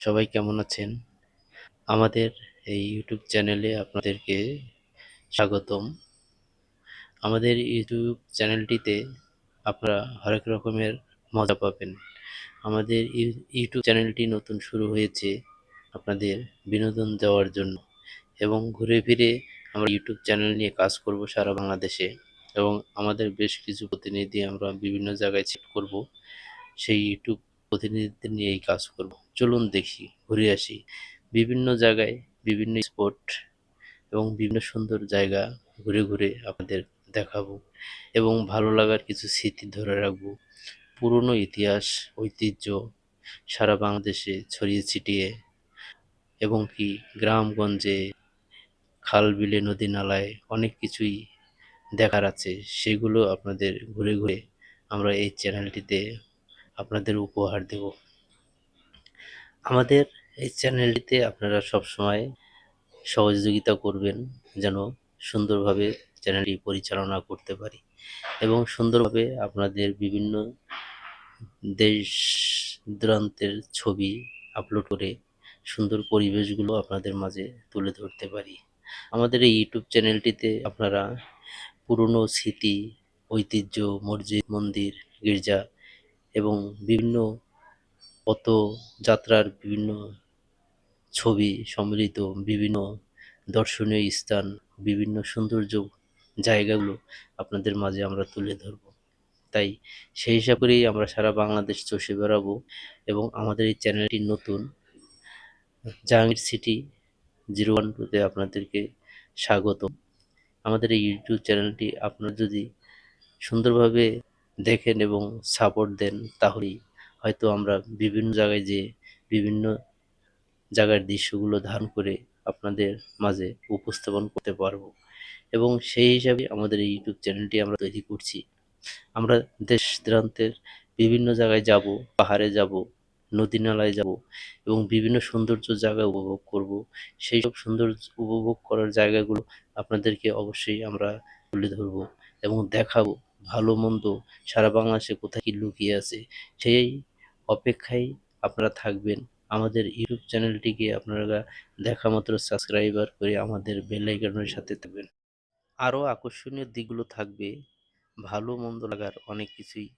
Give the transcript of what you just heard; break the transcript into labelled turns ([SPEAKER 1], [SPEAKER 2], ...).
[SPEAKER 1] সবাই কেমন আছেন? আমাদের এই ইউটিউব চ্যানেলে আপনাদেরকে স্বাগতম। আমাদের ইউটিউব চ্যানেলটিতে আপনারা হরেক রকমের মজা পাবেন। আমাদের ইউটিউব চ্যানেলটি নতুন শুরু হয়েছে আপনাদের বিনোদন দেওয়ার জন্য এবং ঘুরে ফিরে আমরা ইউটিউব চ্যানেল নিয়ে কাজ করব সারা বাংলাদেশে এবং আমাদের বেশ কিছু প্রতিনিধি আমরা বিভিন্ন জায়গায় সেট করব। সেই ইউটিউব প্রতিনিধিদের নিয়েই কাজ করব। চলুন দেখি, ঘুরে আসি। বিভিন্ন জায়গায় বিভিন্ন স্পট এবং বিভিন্ন সুন্দর জায়গা ঘুরে ঘুরে আপনাদের দেখাবো এবং ভালো লাগার কিছু স্মৃতি ধরে রাখবো। পুরনো ইতিহাস, ঐতিহ্য সারা বাংলাদেশে ছড়িয়ে ছিটিয়ে এবং কি গ্রামগঞ্জে, খাল বিলে, নদী নালায় অনেক কিছুই দেখার আছে। সেগুলো আপনাদের ঘুরে ঘুরে আমরা এই চ্যানেলটিতে আপনাদের উপহার দেব। আমাদের এই চ্যানেলটিতে আপনারা সবসময় সহযোগিতা করবেন যেন সুন্দরভাবে চ্যানেলটি পরিচালনা করতে পারি এবং সুন্দরভাবে আপনাদের বিভিন্ন দেশ দূরান্তের ছবি আপলোড করে সুন্দর পরিবেশগুলো আপনাদের মাঝে তুলে ধরতে পারি। আমাদের এই ইউটিউব চ্যানেলটিতে আপনারা পুরনো স্মৃতি, ঐতিহ্য, মসজিদ, মন্দির, গির্জা এবং বিভিন্ন পথযাত্রার বিভিন্ন ছবি সম্মিলিত বিভিন্ন দর্শনীয় স্থান, বিভিন্ন সৌন্দর্য জায়গাগুলো আপনাদের মাঝে আমরা তুলে ধরব। তাই সেই হিসাব করেই আমরা সারা বাংলাদেশ চষে বেড়াবো এবং আমাদের এই চ্যানেলটি নতুন। জাহাঙ্গীর সিটি 012-তে আপনাদেরকে স্বাগত। আমাদের এই ইউটিউব চ্যানেলটি আপনারা যদি সুন্দরভাবে দেখেন এবং সাপোর্ট দেন তাহলেই হয়তো আমরা বিভিন্ন জায়গায় যেয়ে বিভিন্ন জায়গার দৃশ্যগুলো ধারণ করে আপনাদের মাঝে উপস্থাপন করতে পারবো এবং সেই হিসাবে আমাদের এই ইউটিউব চ্যানেলটি আমরা তৈরি করছি। আমরা দেশ দূরান্তের বিভিন্ন জায়গায় যাব, পাহাড়ে যাব, নদী নালায় যাব এবং বিভিন্ন সৌন্দর্য জায়গা উপভোগ করব। সেই সব সৌন্দর্য উপভোগ করার জায়গাগুলো আপনাদেরকে অবশ্যই আমরা তুলে ধরব এবং দেখাবো ভালো মন্দ সারা বাংলাদেশে কোথায় কি লুকিয়ে আছে। সেই অপেক্ষায় আপনারা থাকবেন। আমাদের ইউটিউব চ্যানেলটিকে আপনারা দেখা মাত্র সাবস্ক্রাইবার করে আমাদের বেল আইকনের সাথে থাকবেন। আরও আকর্ষণীয় দিকগুলো থাকবে, ভালো মন্দ লাগার অনেক কিছুই